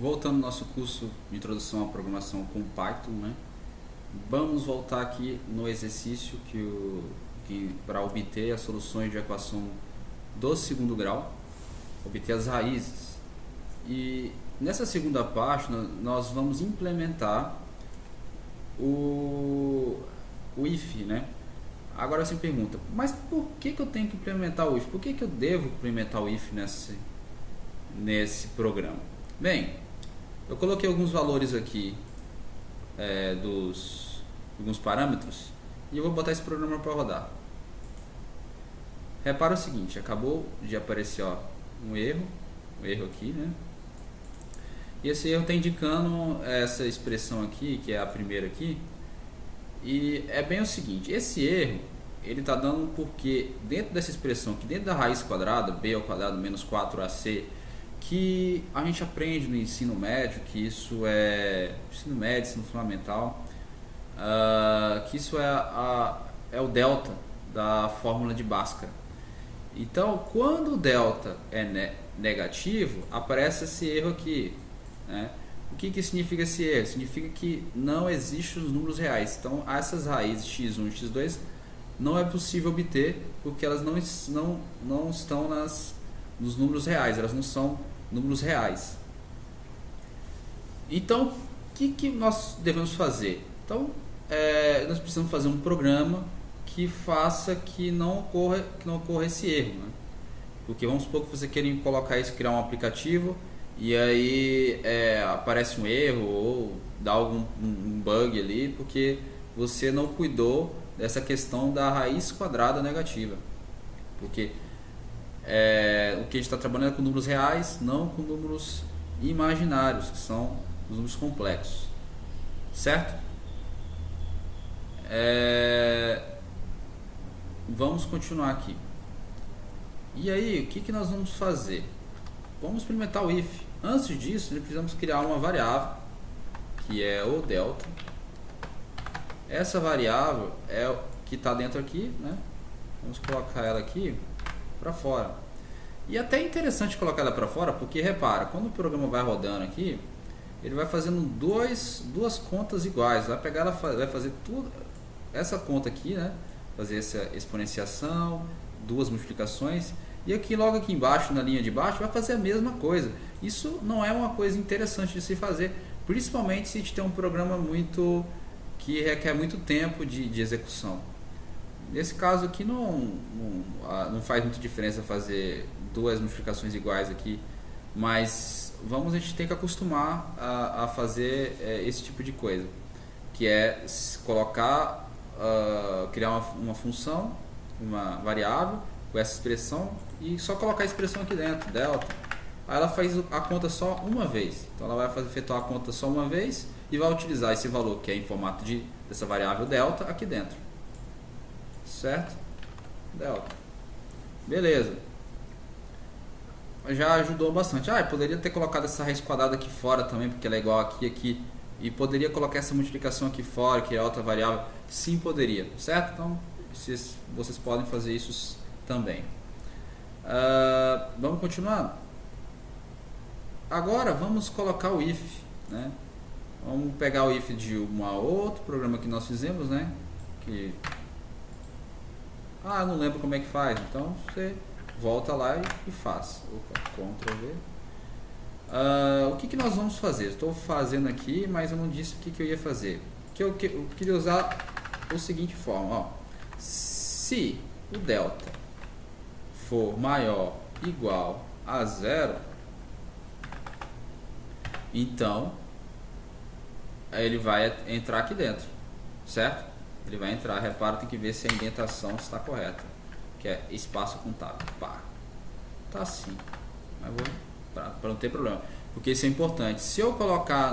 Voltando ao nosso curso de introdução à programação com Python, né? Vamos voltar aqui no exercício que para obter as soluções de equação do segundo grau, obter as raízes. E nessa segunda parte nós vamos implementar o if, né? Agora você me pergunta, mas por que eu tenho que implementar o if? Por que eu devo implementar o if nesse programa? Bem, eu coloquei alguns valores aqui alguns parâmetros e eu vou botar esse programa para rodar. Repara o seguinte, acabou de aparecer um erro aqui, né? E esse erro está indicando essa expressão aqui, que é a primeira aqui, e é bem o seguinte, esse erro ele está dando porque dentro dessa expressão, que dentro da raiz quadrada, b ao quadrado menos 4ac, que a gente aprende no ensino médio, que isso é ensino médio, ensino fundamental, que isso é o delta da fórmula de Bhaskara. Então, quando o delta é negativo, aparece esse erro aqui, né? O que significa esse erro? Significa que não existem os números reais. Então, essas raízes x1 e x2 não é possível obter porque elas não estão nos números reais, elas não são números reais. Então, o que nós devemos fazer? Então, nós precisamos fazer um programa que faça que não ocorra esse erro, né? Porque vamos supor que você queira colocar isso, criar um aplicativo e aí aparece um erro ou dá algum bug ali porque você não cuidou dessa questão da raiz quadrada negativa. Porque o que a gente está trabalhando é com números reais, não com números imaginários, que são os números complexos, certo? Vamos continuar aqui. E aí, o que nós vamos fazer? Vamos experimentar o if. Antes disso, nós precisamos criar uma variável, que é o delta. Essa variável é o que está dentro aqui, né? Vamos colocar ela aqui para fora. E até é interessante colocar ela para fora, porque repara, quando o programa vai rodando aqui, ele vai fazendo duas contas iguais. Vai pegar ela, vai fazer tudo essa conta aqui, né? Fazer essa exponenciação, duas multiplicações, e aqui logo aqui embaixo, na linha de baixo, vai fazer a mesma coisa. Isso não é uma coisa interessante de se fazer, principalmente se a gente tem um programa que requer muito tempo de execução. Nesse caso aqui não faz muita diferença fazer duas multiplicações iguais aqui, mas a gente tem que acostumar a fazer esse tipo de coisa, que é criar uma função, uma variável com essa expressão e só colocar a expressão aqui dentro, delta. Aí ela faz a conta só uma vez, então ela vai efetuar a conta só uma vez e vai utilizar esse valor que é em formato dessa variável delta aqui dentro, certo? Delta, beleza, já ajudou bastante. Eu poderia ter colocado essa raiz quadrada aqui fora também, porque ela é igual aqui, e poderia colocar essa multiplicação aqui fora, que é outra variável. Sim, poderia, certo? Então vocês podem fazer isso também. Vamos continuar. Agora vamos colocar o if, né? Vamos pegar o if de outro programa que nós fizemos, né? Não lembro como é que faz. Então você volta lá e faz. Ctrl V. O que nós vamos fazer? Estou fazendo aqui, mas eu não disse o que eu ia fazer. Eu queria usar a seguinte forma. Se o delta for maior ou igual a zero, então ele vai entrar aqui dentro, certo? Ele vai entrar, repara, tem que ver se a indentação está correta, que é espaço contábil. Tá assim, mas para não ter problema, porque isso é importante. Se eu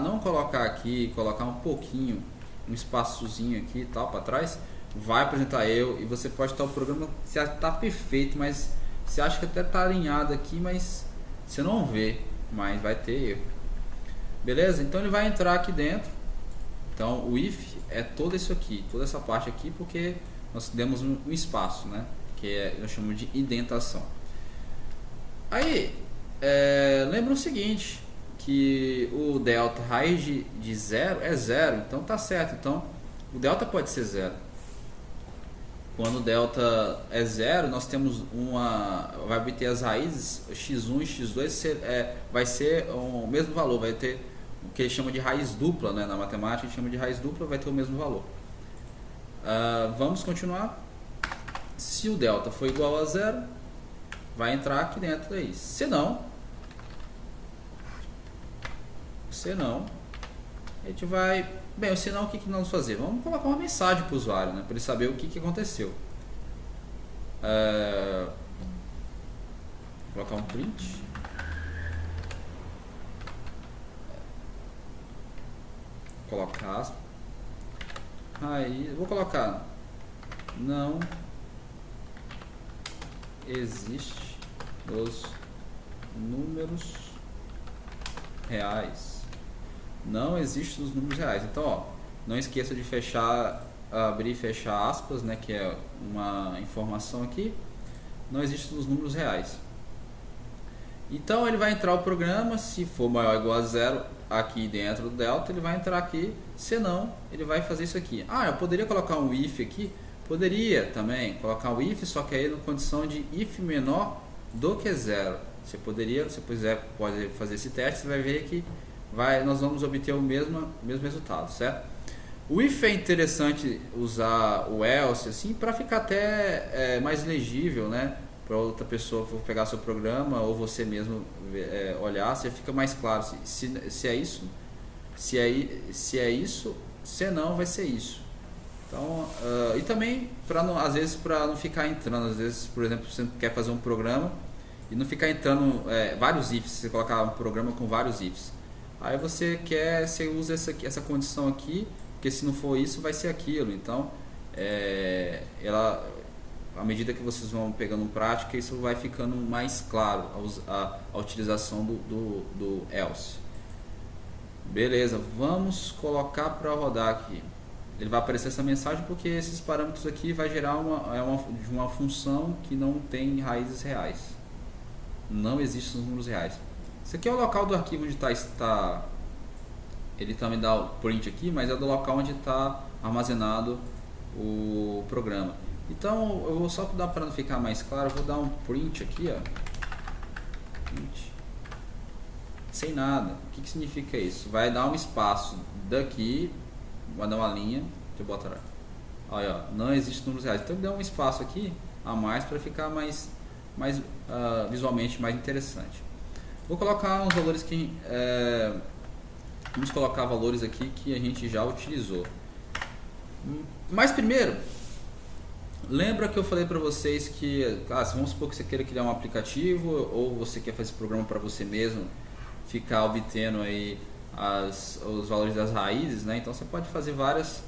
não colocar aqui, colocar um pouquinho, um espaçozinho aqui e tal para trás, vai apresentar erro e você pode estar o programa, se está perfeito, mas você acha que até está alinhado aqui, mas você não vê, mas vai ter erro. Beleza? Então ele vai entrar aqui dentro. Então o if é todo isso aqui, toda essa parte aqui, porque nós demos um espaço, né? Que nós chamamos de indentação. Aí lembra o seguinte, que que o delta raiz de zero é zero, então tá certo. Então o delta pode ser zero. Quando o delta é zero, nós temos vai obter as raízes x1 e x2 vai ser o mesmo valor, vai ter o que ele chama de raiz dupla, né? Na matemática a gente chama de raiz dupla, vai ter o mesmo valor. Vamos continuar. Se o delta for igual a zero, vai entrar aqui dentro daí. Se não, a gente vai... Bem, se não, o que nós vamos fazer? Vamos colocar uma mensagem para o usuário, né? Para ele saber o que aconteceu. Vou colocar um print. Colocar aspas. Aí, vou colocar: não existe os números reais. Não existe os números reais. Então, ó, não esqueça de abrir e fechar aspas, né, que é uma informação aqui. Não existe os números reais. Então ele vai entrar o programa, se for maior ou igual a zero aqui dentro do delta, ele vai entrar aqui. Se não, ele vai fazer isso aqui. Eu poderia colocar um if aqui? Poderia também colocar um if, só que aí na condição de if menor do que zero. Você poderia, se quiser, pode fazer esse teste, você vai ver que nós vamos obter o mesmo resultado, certo? O if é interessante usar o else assim para ficar até mais legível, né? Para outra pessoa for pegar seu programa ou você mesmo olhar, você fica mais claro se é isso, se é isso, se não vai ser isso. Então, e também às vezes para não ficar entrando, às vezes, por exemplo, você quer fazer um programa e não ficar entrando vários ifs, você colocar um programa com vários ifs. Aí você usa essa condição aqui, porque se não for isso, vai ser aquilo. Então, à medida que vocês vão pegando prática, isso vai ficando mais claro a utilização do else. Beleza, vamos colocar para rodar aqui. Ele vai aparecer essa mensagem porque esses parâmetros aqui vai gerar uma função que não tem raízes reais. Não existem os números reais. Esse aqui é o local do arquivo onde está. Ele também dá o print aqui, mas é do local onde está armazenado o programa. Então eu vou só dar para não ficar mais claro, eu vou dar um print aqui, ó. Print. Sem nada. O que significa isso? Vai dar um espaço daqui, vai dar uma linha. Deixa eu botar. Olha, ó, não existe números reais. Então dá um espaço aqui a mais para ficar mais visualmente mais interessante. Vou colocar uns valores que vamos colocar valores aqui que a gente já utilizou. Mas primeiro, lembra que eu falei para vocês que, vamos supor que você queira criar um aplicativo ou você quer fazer esse programa para você mesmo, ficar obtendo aí os valores das raízes, né? Então você pode fazer várias.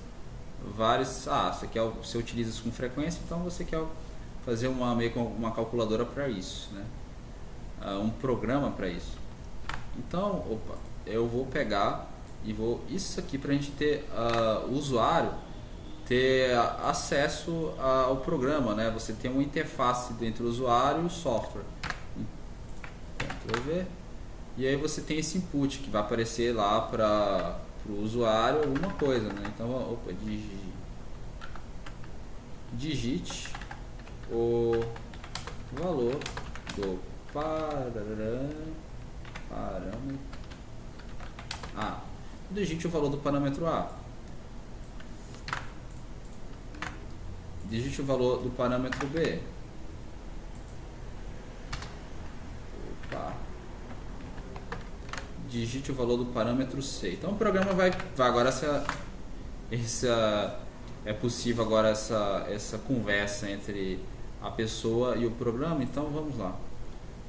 Você utiliza isso com frequência, então você quer fazer meio que uma calculadora para isso, né? Um programa para isso. Então, eu vou pegar e isso aqui para a gente ter o usuário ter acesso ao programa, né? Você tem uma interface entre o usuário e o software. Ctrl V. E aí você tem esse input que vai aparecer lá para o usuário alguma coisa, né? Então, digite o valor do parâmetro A. Digite o valor do parâmetro A. Digite o valor do parâmetro B. Digite o valor do parâmetro C. Então o programa vai agora é possível agora essa conversa entre a pessoa e o programa. Então vamos lá.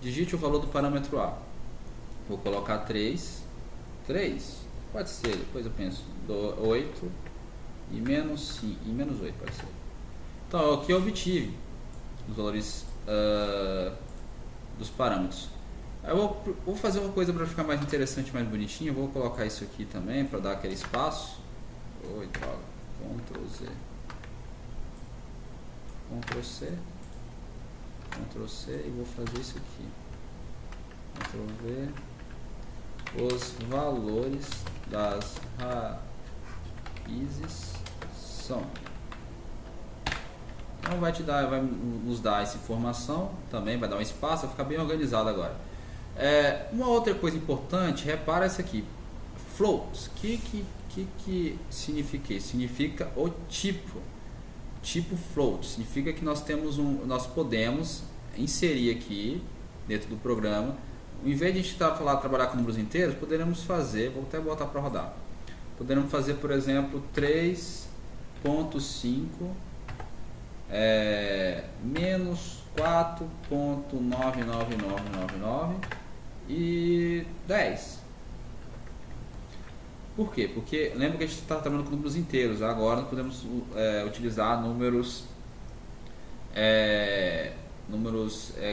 Digite o valor do parâmetro A. Vou colocar 3. Pode ser, depois eu penso. 8 e menos 8 pode ser. Então aqui eu obtive os valores dos parâmetros. Eu vou fazer uma coisa para ficar mais interessante, mais bonitinho. Eu vou colocar isso aqui também para dar aquele espaço. Oi, droga. Ctrl Z, Ctrl C, Ctrl C e vou fazer isso aqui. Ctrl V, os valores das raízes são. Então vai nos dar essa informação, também vai dar um espaço, vai ficar bem organizado agora. Uma outra coisa importante, repara isso aqui, floats, que significa isso? Significa o tipo float, significa que nós podemos inserir aqui dentro do programa, em vez de a gente trabalhar com números inteiros, poderemos fazer, vou até botar para rodar, poderemos fazer, por exemplo, 3.5 menos 4.99999 e 10. Por quê? Porque lembra que a gente está trabalhando com números inteiros, agora podemos utilizar números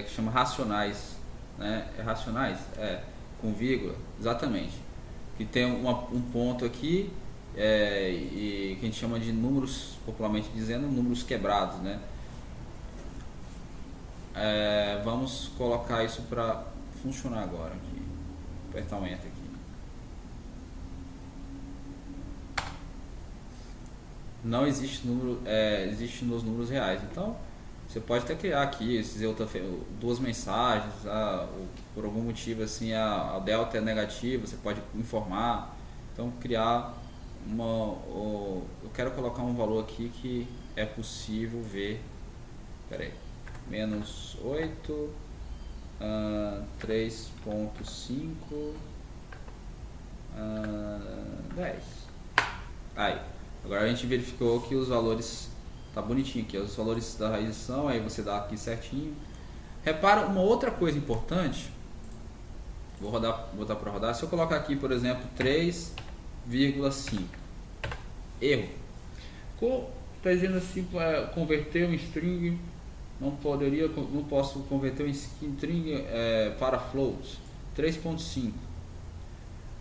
que chama racionais, né? Racionais? Com vírgula, exatamente. Que tem um ponto aqui e que a gente chama de números, popularmente dizendo, números quebrados, né? Vamos colocar isso para funcionar agora aqui. Apertar um Enter aqui. Não existe número, existe nos números reais. Então você pode até criar aqui duas mensagens, por algum motivo assim a delta é negativa, você pode informar. Então criar eu quero colocar um valor aqui que é possível ver. Peraí, menos 8, 3.5, 10. Aí, agora a gente verificou que os valores tá bonitinho aqui, os valores da raiz são, aí você dá aqui certinho. Repara uma outra coisa importante, vou botar para rodar. Se eu colocar aqui, por exemplo, 3,5, erro. Está dizendo assim, converter um string, não posso converter um string para float. 3.5.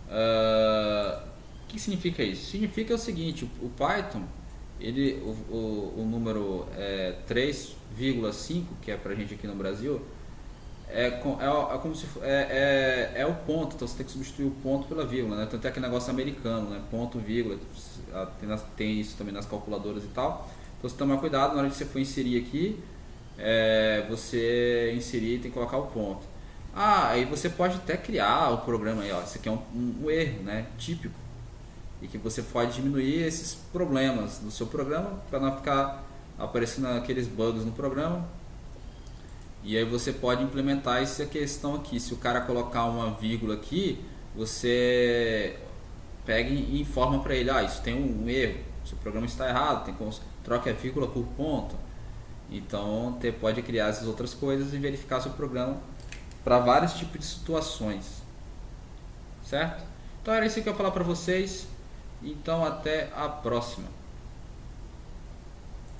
O que significa isso? Significa o seguinte: o Python, o número 3,5, que é pra gente aqui no Brasil, como se é o ponto. Então você tem que substituir o ponto pela vírgula, né? Tanto é que negócio americano, né? Ponto, vírgula, tem isso também nas calculadoras e tal. Então você tomar cuidado na hora que você for inserir aqui, você inserir e tem que colocar o ponto. Aí você pode até criar o programa aí, ó. Isso aqui é um erro, né? Típico. E que você pode diminuir esses problemas do seu programa para não ficar aparecendo aqueles bugs no programa. E aí você pode implementar essa questão aqui. Se o cara colocar uma vírgula aqui, você pega e informa para ele: isso tem um erro, seu programa está errado, troque a vírgula por ponto. Então você pode criar essas outras coisas e verificar seu programa para vários tipos de situações, certo? Então era isso que eu ia falar para vocês. Então até a próxima.